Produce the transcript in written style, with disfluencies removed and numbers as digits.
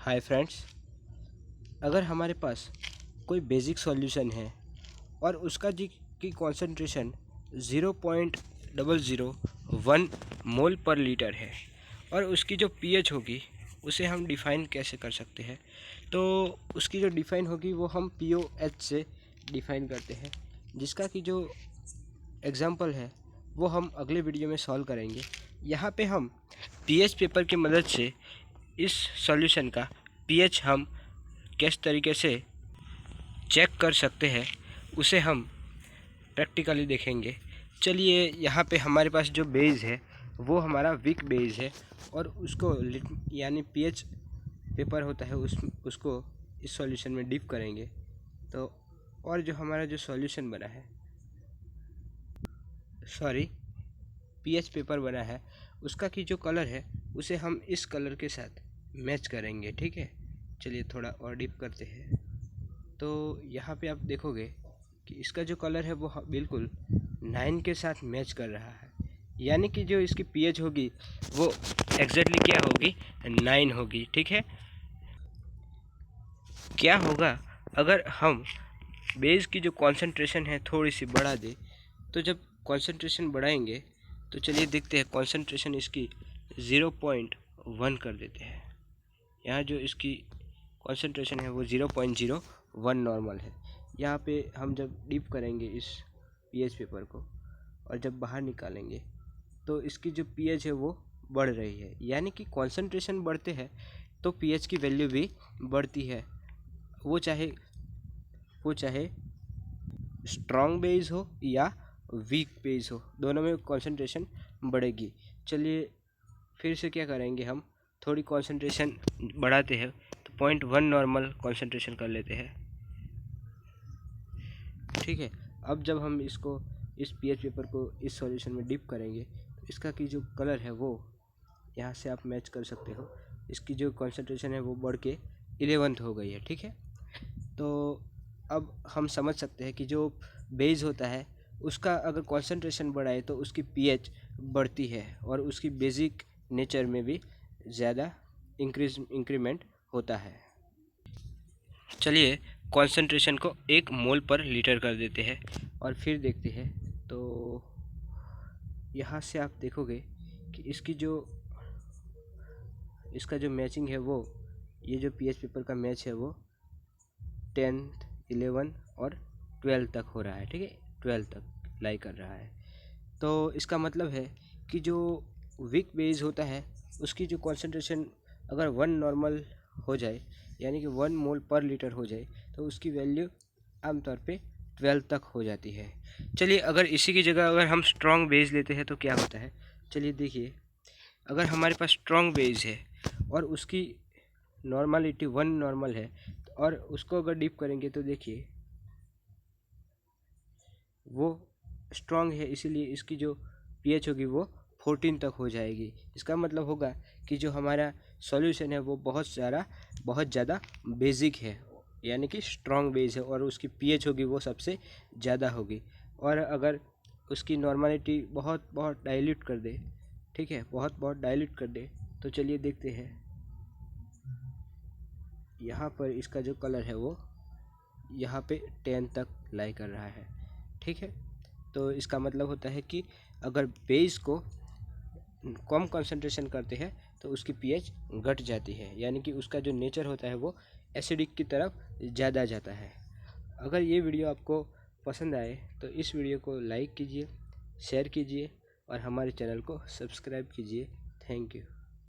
Hi friends, अगर हमारे पास कोई बेसिक सॉल्यूशन है और उसका जी की कॉन्सेंट्रेशन 0.001 मोल पर लीटर है और उसकी जो पीएच होगी उसे हम डिफ़ाइन कैसे कर सकते हैं। तो उसकी जो डिफ़ाइन होगी वो हम पीओएच से डिफ़ाइन करते हैं, जिसका कि जो एग्ज़ाम्पल है वो हम अगले वीडियो में सॉल्व करेंगे। यहाँ पे हम पीएच पेपर की मदद से इस सॉल्यूशन का पीएच हम किस तरीके से चेक कर सकते हैं उसे हम प्रैक्टिकली देखेंगे। चलिए, यहाँ पे हमारे पास जो बेस है वो हमारा वीक बेस है और उसको यानी पीएच पेपर होता है उसको इस सॉल्यूशन में डिप करेंगे। तो और जो हमारा जो सॉल्यूशन बना है पीएच पेपर बना है उसका की जो कलर है उसे हम इस कलर के साथ मैच करेंगे। ठीक है, चलिए थोड़ा और डिप करते हैं। तो यहाँ पे आप देखोगे कि इसका जो कलर है वो बिल्कुल 9 के साथ मैच कर रहा है, यानी कि जो इसकी पीएच होगी वो एग्जैक्टली क्या होगी, 9 होगी। ठीक है, क्या होगा अगर हम बेस की जो कॉन्सेंट्रेशन है थोड़ी सी बढ़ा दे। तो जब कॉन्सेंट्रेशन बढ़ाएंगे तो चलिए देखते हैं, कॉन्सेंट्रेशन इसकी 0.1 कर देते हैं। यहाँ जो इसकी कॉन्सेंट्रेशन है वो 0.01 नॉर्मल है। यहाँ पे हम जब डिप करेंगे इस पीएच पेपर को और जब बाहर निकालेंगे तो इसकी जो पीएच है वो बढ़ रही है, यानी कि कॉन्सेंट्रेशन बढ़ते हैं तो पीएच की वैल्यू भी बढ़ती है। वो चाहे स्ट्रॉन्ग बेस हो या वीक बेस हो, दोनों में कॉन्सेंट्रेशन बढ़ेगी। चलिए फिर से क्या करेंगे, हम थोड़ी कॉन्सेंट्रेशन बढ़ाते हैं तो 0.1 नॉर्मल कॉन्सेंट्रेशन कर लेते हैं। ठीक है, अब जब हम इसको इस पीएच पेपर को इस सॉल्यूशन में डिप करेंगे तो इसका की जो कलर है वो यहाँ से आप मैच कर सकते हो। इसकी जो कॉन्सेंट्रेशन है वो बढ़ के 11th हो गई है। ठीक है, तो अब हम समझ सकते हैं कि जो बेस होता है उसका अगर कॉन्सेंट्रेशन बढ़ाए तो उसकी पीएच बढ़ती है और उसकी बेसिक नेचर में भी ज़्यादा इंक्रीमेंट होता है। चलिए कॉन्सेंट्रेशन को 1 मोल पर लीटर कर देते हैं और फिर देखते हैं। तो यहाँ से आप देखोगे कि इसका जो मैचिंग है वो ये जो पीएच पेपर का मैच है वो 10th 11 और 12 तक हो रहा है। ठीक है, 12 तक लाई कर रहा है। तो इसका मतलब है कि जो वीक बेस होता है उसकी जो कॉन्सेंट्रेशन अगर 1 नॉर्मल हो जाए, यानी कि 1 मोल पर लीटर हो जाए, तो उसकी वैल्यू आमतौर पे 12 तक हो जाती है। चलिए, अगर इसी की जगह अगर हम स्ट्रॉन्ग बेस लेते हैं तो क्या होता है, चलिए देखिए। अगर हमारे पास स्ट्रॉन्ग बेस है और उसकी नॉर्मलिटी 1 नॉर्मल है और उसको अगर डिप करेंगे तो देखिए वो स्ट्रॉन्ग है, इसीलिए इसकी जो पीएच होगी वो 14 तक हो जाएगी। इसका मतलब होगा कि जो हमारा सॉल्यूशन है वो बहुत ज़्यादा बेसिक है, यानी कि स्ट्रॉन्ग बेस है और उसकी पीएच होगी वो सबसे ज़्यादा होगी। और अगर उसकी नॉर्मलिटी बहुत डाइल्यूट कर दे, ठीक है, बहुत डाइल्यूट कर दे, तो चलिए देखते हैं। यहाँ पर इसका जो कलर है वो यहाँ पे 10 तक लाई कर रहा है। ठीक है, तो इसका मतलब होता है कि अगर बेस को कम कंसंट्रेशन करते हैं तो उसकी पीएच घट जाती है, यानी कि उसका जो नेचर होता है वो एसिडिक की तरफ ज़्यादा जाता है। अगर ये वीडियो आपको पसंद आए तो इस वीडियो को लाइक कीजिए, शेयर कीजिए और हमारे चैनल को सब्सक्राइब कीजिए। Thank you.